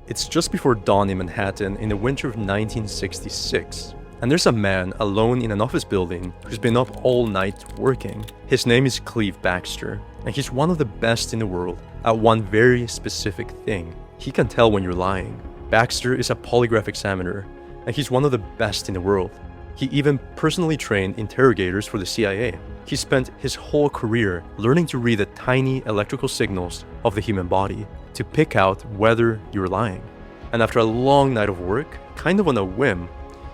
It's just before dawn in Manhattan in the winter of 1966, and there's a man alone in an office building who's been up all night working. His name is Cleve Baxter, and he's one of the best in the world at one very specific thing. He can tell when you're lying. Baxter is a polygraph examiner, and he's one of the best in the world. He even personally trained interrogators for the CIA. He spent his whole career learning to read the tiny electrical signals of the human body to pick out whether you're lying. And after a long night of work, kind of on a whim,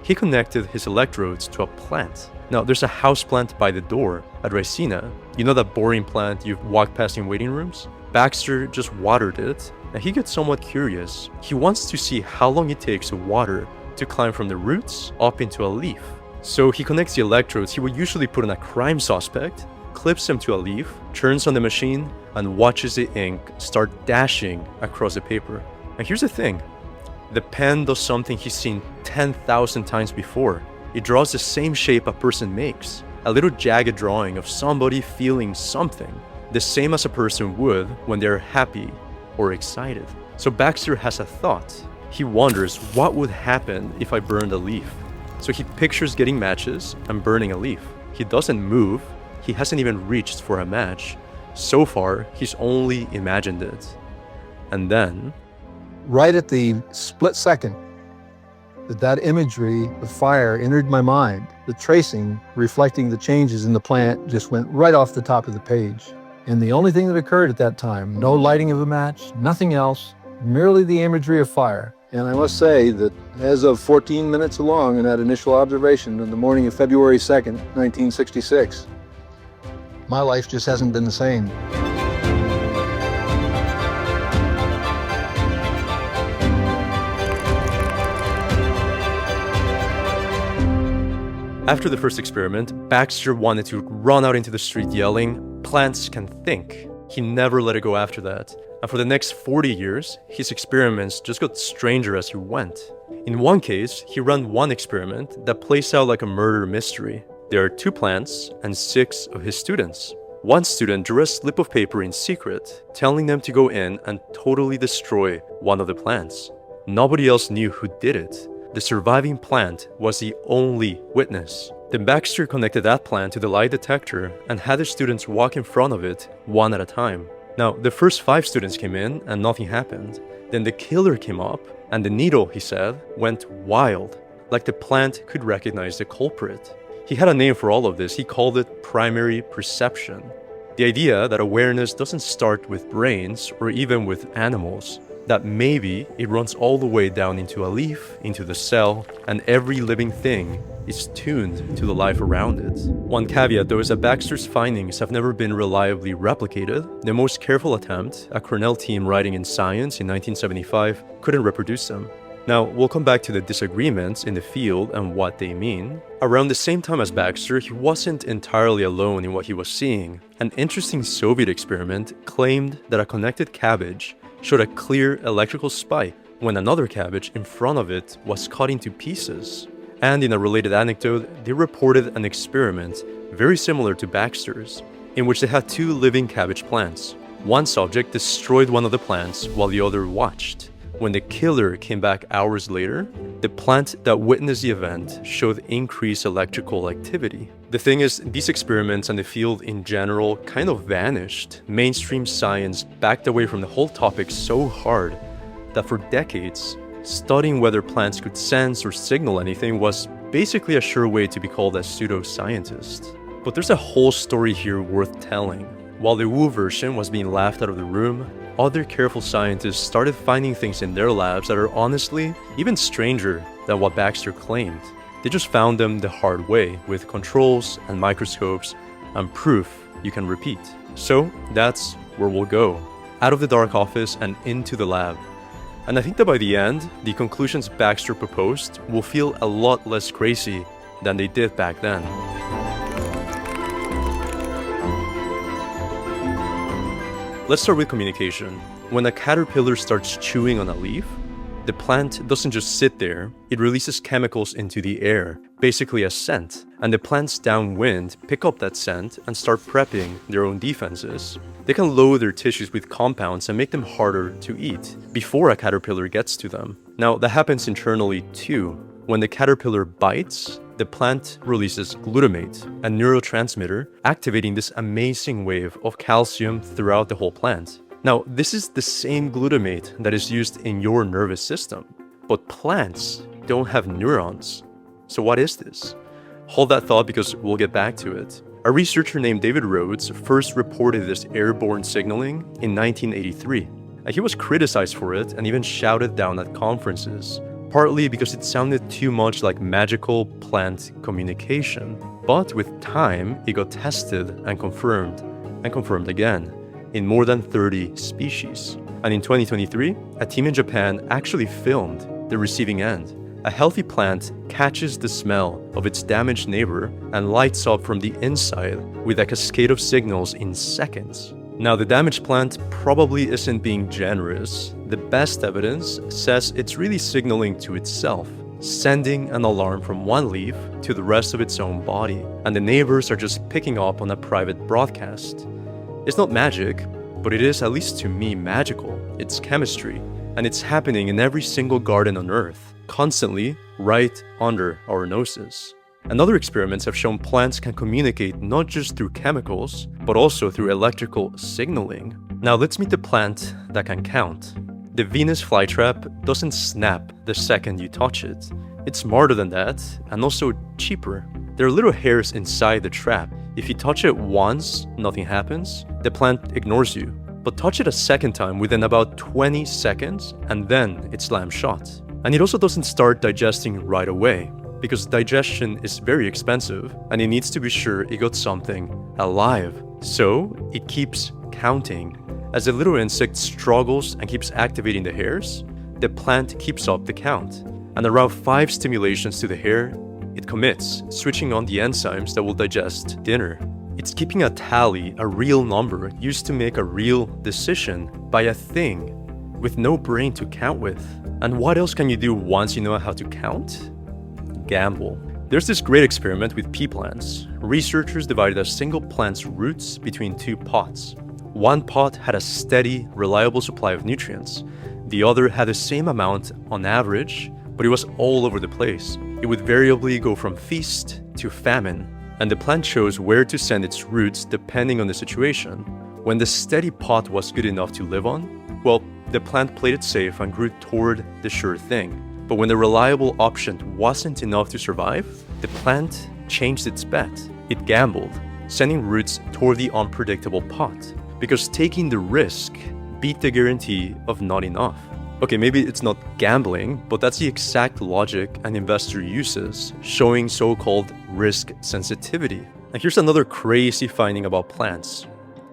he connected his electrodes to a plant. Now, there's a house plant by the door at Ricina. You know that boring plant you've walked past in waiting rooms? Baxter just watered it, and he gets somewhat curious. He wants to see how long it takes to water to climb from the roots up into a leaf. So he connects the electrodes he would usually put on a crime suspect, clips them to a leaf, turns on the machine, and watches the ink start dashing across the paper. And here's the thing. The pen does something he's seen 10,000 times before. It draws the same shape a person makes. A little jagged drawing of somebody feeling something. The same as a person would when they're happy or excited. So Baxter has a thought. He wonders what would happen if I burned a leaf. So he pictures getting matches and burning a leaf. He doesn't move. He hasn't even reached for a match. So far, he's only imagined it. And then, right at the split second that imagery of fire entered my mind, the tracing reflecting the changes in the plant just went right off the top of the page. And the only thing that occurred at that time, no lighting of a match, nothing else, merely the imagery of fire. And I must say that as of 14 minutes along in that initial observation on the morning of February 2nd, 1966, my life just hasn't been the same. after the first experiment, Baxter wanted to run out into the street yelling, "Plants can think." He never let it go after that. And for the next 40 years, his experiments just got stranger as he went. In one case, he ran one experiment that plays out like a murder mystery. There are 2 plants and 6 of his students. One student drew a slip of paper in secret, telling them to go in and totally destroy one of the plants. Nobody else knew who did it. The surviving plant was the only witness. Then Baxter connected that plant to the lie detector and had the students walk in front of it one at a time. Now, the first 5 students came in and nothing happened. Then the killer came up and the needle, he said, went wild, like the plant could recognize the culprit. He had a name for all of this. He called it primary perception. The idea that awareness doesn't start with brains or even with animals, that maybe it runs all the way down into a leaf, into the cell, and every living thing is tuned to the life around it. One caveat though is that Baxter's findings have never been reliably replicated. The most careful attempt, a Cornell team writing in Science in 1975, couldn't reproduce them. Now, we'll come back to the disagreements in the field and what they mean. Around the same time as Baxter, he wasn't entirely alone in what he was seeing. An interesting Soviet experiment claimed that a connected cabbage showed a clear electrical spike when another cabbage in front of it was cut into pieces. And in a related anecdote, they reported an experiment very similar to Baxter's, in which they had 2 living cabbage plants. One subject destroyed one of the plants while the other watched. When the killer came back hours later, the plant that witnessed the event showed increased electrical activity. The thing is, these experiments and the field in general kind of vanished. Mainstream science backed away from the whole topic so hard that for decades, studying whether plants could sense or signal anything was basically a sure way to be called a pseudoscientist. But there's a whole story here worth telling. While the Wu version was being laughed out of the room, other careful scientists started finding things in their labs that are honestly even stranger than what Baxter claimed. They just found them the hard way, with controls and microscopes and proof you can repeat. So that's where we'll go, out of the dark office and into the lab. And I think that by the end, the conclusions Baxter proposed will feel a lot less crazy than they did back then. Let's start with communication. When a caterpillar starts chewing on a leaf, The plant doesn't just sit there, it releases chemicals into the air, basically a scent, and the plants downwind pick up that scent and start prepping their own defenses. They can load their tissues with compounds and make them harder to eat before a caterpillar gets to them. Now, that happens internally too. When the caterpillar bites, the plant releases glutamate, a neurotransmitter, activating this amazing wave of calcium throughout the whole plant. Now, this is the same glutamate that is used in your nervous system, but plants don't have neurons. So what is this? Hold that thought because we'll get back to it. A researcher named David Rhodes first reported this airborne signaling in 1983. He was criticized for it and even shouted down at conferences, partly because it sounded too much like magical plant communication. But with time, it got tested and confirmed again, in more than 30 species. And in 2023, a team in Japan actually filmed the receiving end. A healthy plant catches the smell of its damaged neighbor and lights up from the inside with a cascade of signals in seconds. Now, the damaged plant probably isn't being generous. The best evidence says it's really signaling to itself, sending an alarm from one leaf to the rest of its own body, and the neighbors are just picking up on a private broadcast. It's not magic, but it is, at least to me, magical. It's chemistry, and it's happening in every single garden on Earth, constantly right under our noses. And other experiments have shown plants can communicate not just through chemicals, but also through electrical signaling. Now let's meet the plant that can count. The Venus flytrap doesn't snap the second you touch it. It's smarter than that, and also cheaper. There are little hairs inside the trap. If you touch it once, nothing happens, the plant ignores you. But touch it a second time within about 20 seconds, and then it slams shut. And it also doesn't start digesting right away, because digestion is very expensive, and it needs to be sure it got something alive. So it keeps counting. As the little insect struggles and keeps activating the hairs, the plant keeps up the count. And around 5 stimulations to the hair, it commits, switching on the enzymes that will digest dinner. It's keeping a tally, a real number, used to make a real decision by a thing with no brain to count with. And what else can you do once you know how to count? Gamble. There's this great experiment with pea plants. Researchers divided a single plant's roots between 2 pots. One pot had a steady, reliable supply of nutrients. The other had the same amount on average, but it was all over the place. It would variably go from feast to famine, and the plant chose where to send its roots depending on the situation. When the steady pot was good enough to live on, well, the plant played it safe and grew toward the sure thing. But when the reliable option wasn't enough to survive, the plant changed its bet. It gambled, sending roots toward the unpredictable pot, because taking the risk beat the guarantee of not enough. Okay, maybe it's not gambling, but that's the exact logic an investor uses, showing so-called risk sensitivity. And here's another crazy finding about plants.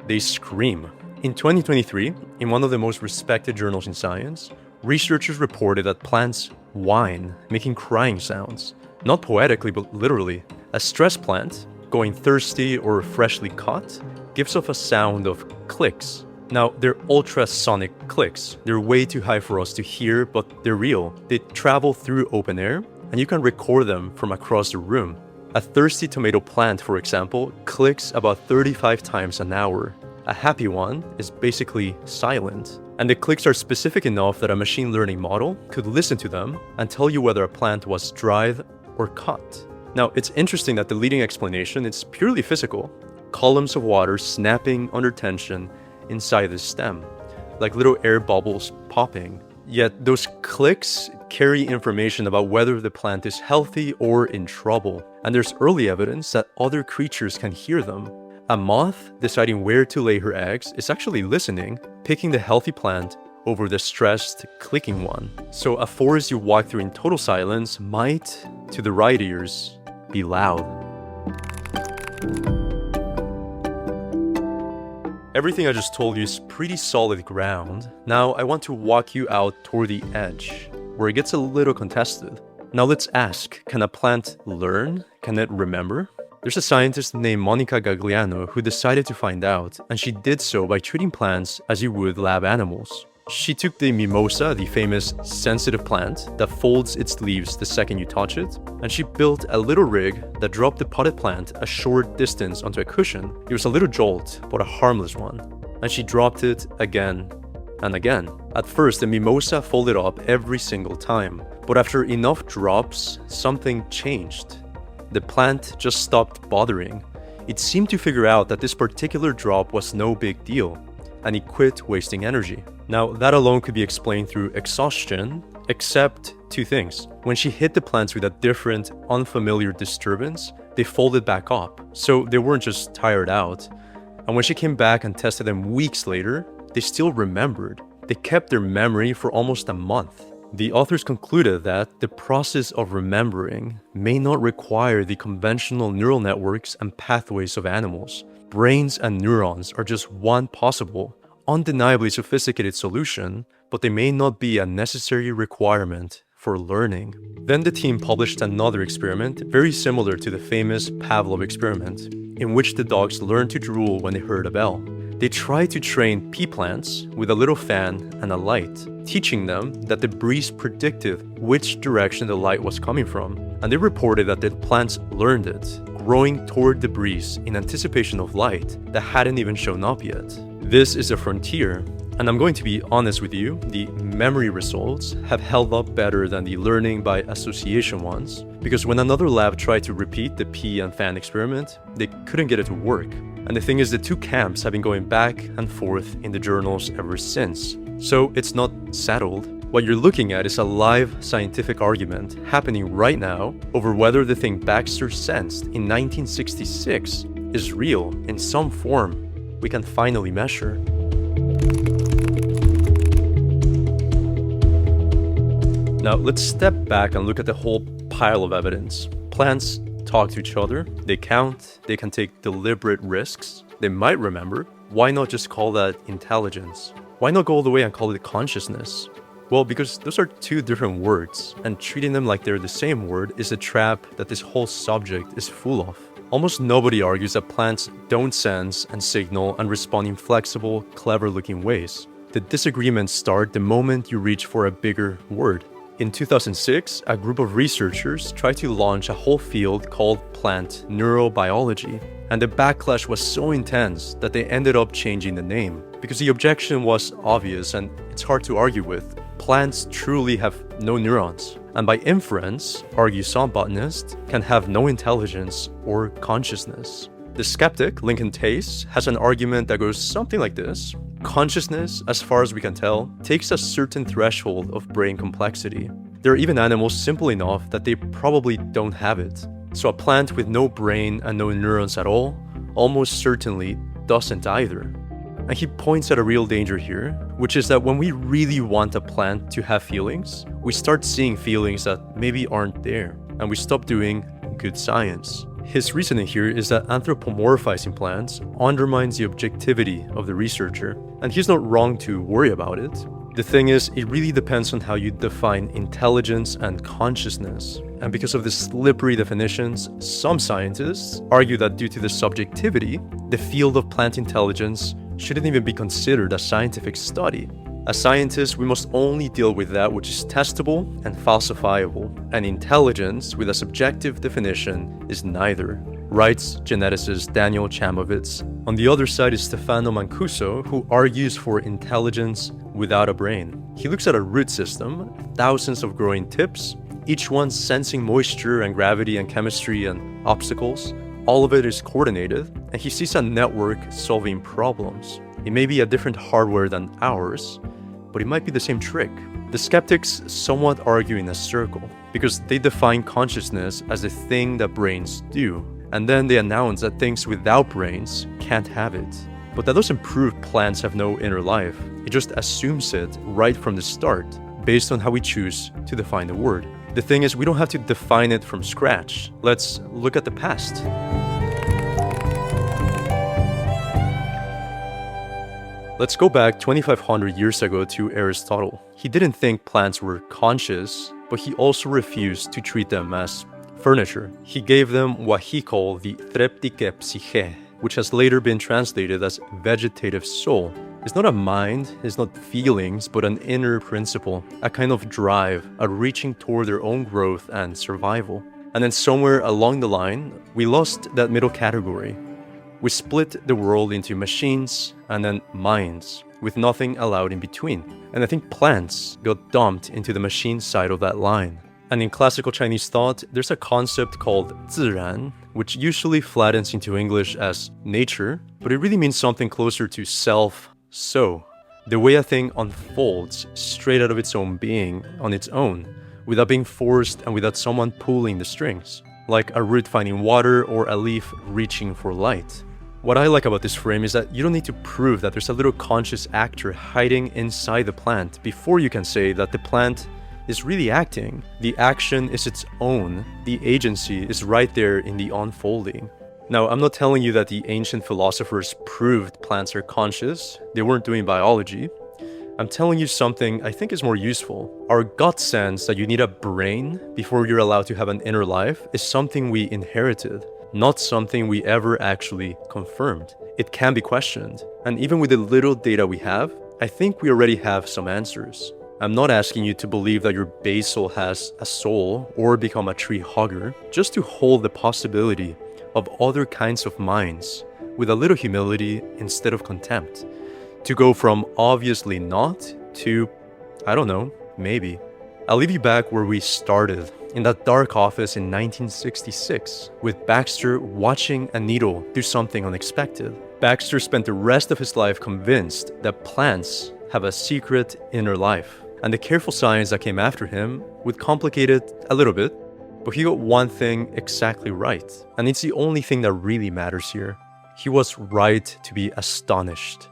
They scream. In 2023, in one of the most respected journals in science, researchers reported that plants whine, making crying sounds. Not poetically, but literally. A stressed plant, going thirsty or freshly cut, gives off a sound of clicks. Now, they're ultrasonic clicks. They're way too high for us to hear, but they're real. They travel through open air, and you can record them from across the room. A thirsty tomato plant, for example, clicks about 35 times an hour. A happy one is basically silent. And the clicks are specific enough that a machine learning model could listen to them and tell you whether a plant was dried or cut. Now, it's interesting that the leading explanation is purely physical. Columns of water snapping under tension inside the stem, like little air bubbles popping. Yet those clicks carry information about whether the plant is healthy or in trouble. And there's early evidence that other creatures can hear them. A moth deciding where to lay her eggs is actually listening, picking the healthy plant over the stressed, clicking one. So a forest you walk through in total silence might, to the right ears, be loud. Everything I just told you is pretty solid ground. Now I want to walk you out toward the edge, where it gets a little contested. Now let's ask, can a plant learn? Can it remember? There's a scientist named Monica Gagliano who decided to find out, and she did so by treating plants as you would lab animals. She took the mimosa, the famous sensitive plant that folds its leaves the second you touch it, and she built a little rig that dropped the potted plant a short distance onto a cushion. It was a little jolt, but a harmless one. And she dropped it again and again. At first, the mimosa folded up every single time, but after enough drops, something changed. The plant just stopped bothering. It seemed to figure out that this particular drop was no big deal, and it quit wasting energy. Now, that alone could be explained through exhaustion, except two things. When she hit the plants with a different, unfamiliar disturbance, they folded back up, so they weren't just tired out. And when she came back and tested them weeks later, they still remembered. They kept their memory for almost a month. The authors concluded that the process of remembering may not require the conventional neural networks and pathways of animals. Brains and neurons are just one possible, undeniably sophisticated solution, but they may not be a necessary requirement for learning. Then the team published another experiment very similar to the famous Pavlov experiment, in which the dogs learned to drool when they heard a bell. They tried to train pea plants with a little fan and a light, teaching them that the breeze predicted which direction the light was coming from. And they reported that the plants learned it, growing toward the breeze in anticipation of light that hadn't even shown up yet. This is a frontier, and I'm going to be honest with you, the memory results have held up better than the learning by association ones, because when another lab tried to repeat the pea and fan experiment, they couldn't get it to work. And the thing is, the two camps have been going back and forth in the journals ever since. So it's not settled. What you're looking at is a live scientific argument happening right now over whether the thing Baxter sensed in 1966 is real in some form we can finally measure. Now let's step back and look at the whole pile of evidence. Plants talk to each other, they count, they can take deliberate risks, they might remember. Why not just call that intelligence? Why not go all the way and call it consciousness? Well, because those are two different words, and treating them like they're the same word is a trap that this whole subject is full of. Almost nobody argues that plants don't sense and signal and respond in flexible, clever-looking ways. The disagreements start the moment you reach for a bigger word. In 2006, a group of researchers tried to launch a whole field called plant neurobiology, and the backlash was so intense that they ended up changing the name, because the objection was obvious and it's hard to argue with. Plants truly have no neurons, and by inference, argue some botanists, can have no intelligence or consciousness. The skeptic, Lincoln Tace, has an argument that goes something like this. Consciousness, as far as we can tell, takes a certain threshold of brain complexity. There are even animals simple enough that they probably don't have it. So a plant with no brain and no neurons at all almost certainly doesn't either. And he points at a real danger here, which is that when we really want a plant to have feelings, we start seeing feelings that maybe aren't there, and we stop doing good science. His reasoning here is that anthropomorphizing plants undermines the objectivity of the researcher, and he's not wrong to worry about it. The thing is, it really depends on how you define intelligence and consciousness. And because of the slippery definitions, some scientists argue that due to the subjectivity, the field of plant intelligence shouldn't even be considered a scientific study. As scientists, we must only deal with that which is testable and falsifiable, and intelligence with a subjective definition is neither, writes geneticist Daniel Chamovitz. On the other side is Stefano Mancuso, who argues for intelligence without a brain. He looks at a root system, thousands of growing tips, each one sensing moisture and gravity and chemistry and obstacles. All of it is coordinated, and he sees a network solving problems. It may be a different hardware than ours, but it might be the same trick. The skeptics somewhat argue in a circle, because they define consciousness as a thing that brains do, and then they announce that things without brains can't have it. But that doesn't prove plants have no inner life. It just assumes it right from the start, based on how we choose to define the word. The thing is, we don't have to define it from scratch. Let's look at the past. Let's go back 2,500 years ago to Aristotle. He didn't think plants were conscious, but he also refused to treat them as furniture. He gave them what he called the threptike psyche, which has later been translated as vegetative soul. It's not a mind, it's not feelings, but an inner principle, a kind of drive, a reaching toward their own growth and survival. And then somewhere along the line, we lost that middle category. We split the world into machines and then minds, with nothing allowed in between. And I think plants got dumped into the machine side of that line. And in classical Chinese thought, there's a concept called 自然, which usually flattens into English as nature, but it really means something closer to self, so. The way a thing unfolds straight out of its own being, on its own, without being forced and without someone pulling the strings, like a root finding water or a leaf reaching for light. What I like about this frame is that you don't need to prove that there's a little conscious actor hiding inside the plant before you can say that the plant is really acting. The action is its own. The agency is right there in the unfolding. Now, I'm not telling you that the ancient philosophers proved plants are conscious. They weren't doing biology. I'm telling you something I think is more useful. Our gut sense that you need a brain before you're allowed to have an inner life is something we inherited, not something we ever actually confirmed. It can be questioned. And even with the little data we have, I think we already have some answers. I'm not asking you to believe that your basil has a soul or become a tree hugger, just to hold the possibility of other kinds of minds with a little humility instead of contempt. To go from obviously not to, I don't know, maybe. I'll leave you back where we started, in that dark office in 1966, with Baxter watching a needle do something unexpected. Baxter spent the rest of his life convinced that plants have a secret inner life. And the careful science that came after him would complicate it a little bit, but he got one thing exactly right. And it's the only thing that really matters here. He was right to be astonished.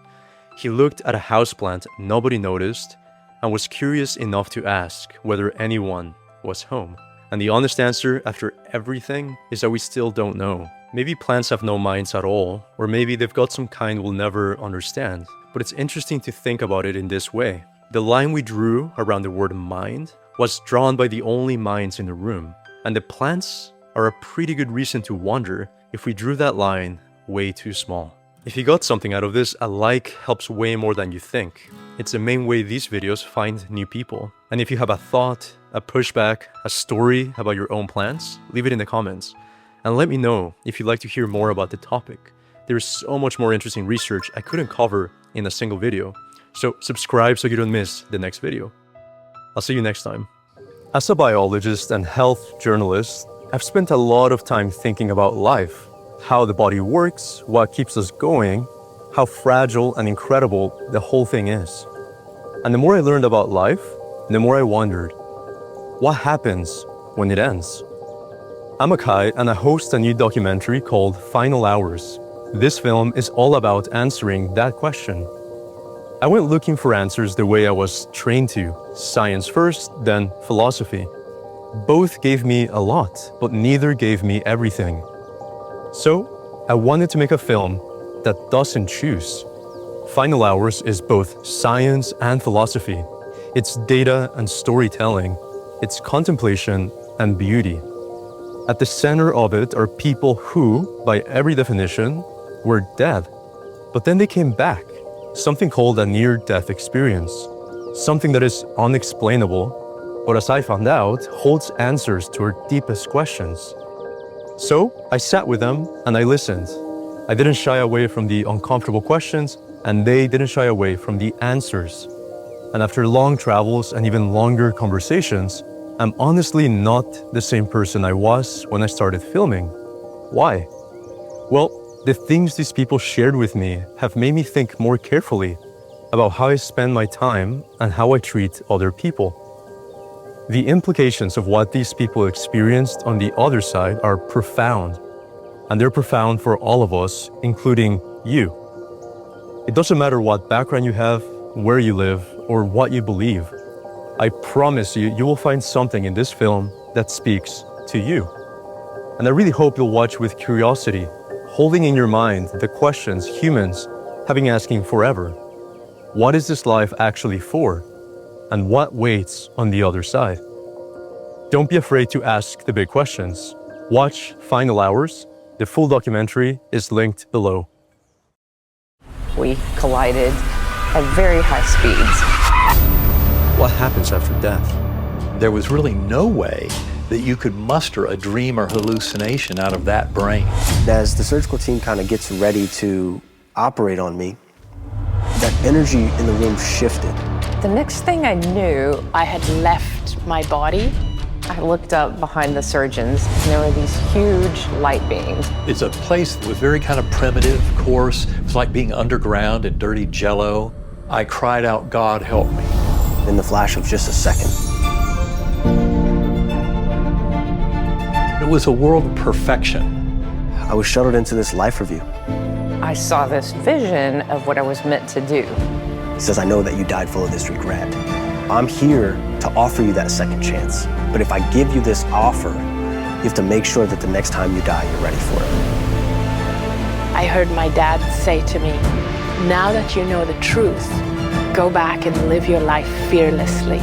He looked at a houseplant nobody noticed and was curious enough to ask whether anyone was home. And the honest answer after everything is that we still don't know. Maybe plants have no minds at all, or maybe they've got some kind we'll never understand. But it's interesting to think about it in this way. The line we drew around the word mind was drawn by the only minds in the room. And the plants are a pretty good reason to wonder if we drew that line way too small. If you got something out of this, a like helps way more than you think. It's the main way these videos find new people. And if you have a thought, a pushback, a story about your own plants, leave it in the comments. And let me know if you'd like to hear more about the topic. There's so much more interesting research I couldn't cover in a single video. So subscribe so you don't miss the next video. I'll see you next time. As a biologist and health journalist, I've spent a lot of time thinking about life, how the body works, what keeps us going, how fragile and incredible the whole thing is. And the more I learned about life, the more I wondered, what happens when it ends? I'm Akai and I host a new documentary called Final Hours. This film is all about answering that question. I went looking for answers the way I was trained to, science first, then philosophy. Both gave me a lot, but neither gave me everything. So, I wanted to make a film that doesn't choose. Final Hours is both science and philosophy. It's data and storytelling. It's contemplation and beauty. At the center of it are people who, by every definition, were dead. But then they came back. Something called a near-death experience. Something that is unexplainable, but as I found out, holds answers to our deepest questions. So, I sat with them and I listened. I didn't shy away from the uncomfortable questions, and they didn't shy away from the answers. And after long travels and even longer conversations, I'm honestly not the same person I was when I started filming. Why? Well, the things these people shared with me have made me think more carefully about how I spend my time and how I treat other people. The implications of what these people experienced on the other side are profound, and they're profound for all of us, including you. It doesn't matter what background you have, where you live, or what you believe. I promise you, you will find something in this film that speaks to you. And I really hope you'll watch with curiosity, holding in your mind the questions humans have been asking forever. What is this life actually for? And what waits on the other side? Don't be afraid to ask the big questions. Watch Final Hours. The full documentary is linked below. We collided at very high speeds. What happens after death? There was really no way that you could muster a dream or hallucination out of that brain. As the surgical team kind of gets ready to operate on me, that energy in the room shifted. The next thing I knew, I had left my body. I looked up behind the surgeons, and there were these huge light beams. It's a place that was very kind of primitive, coarse. It was like being underground in dirty jello. I cried out, "God help me." In the flash of just a second. It was a world of perfection. I was shuttled into this life review. I saw this vision of what I was meant to do. It says, "I know that you died full of this regret. I'm here to offer you that second chance. But if I give you this offer, you have to make sure that the next time you die, you're ready for it." I heard my dad say to me, "Now that you know the truth, go back and live your life fearlessly."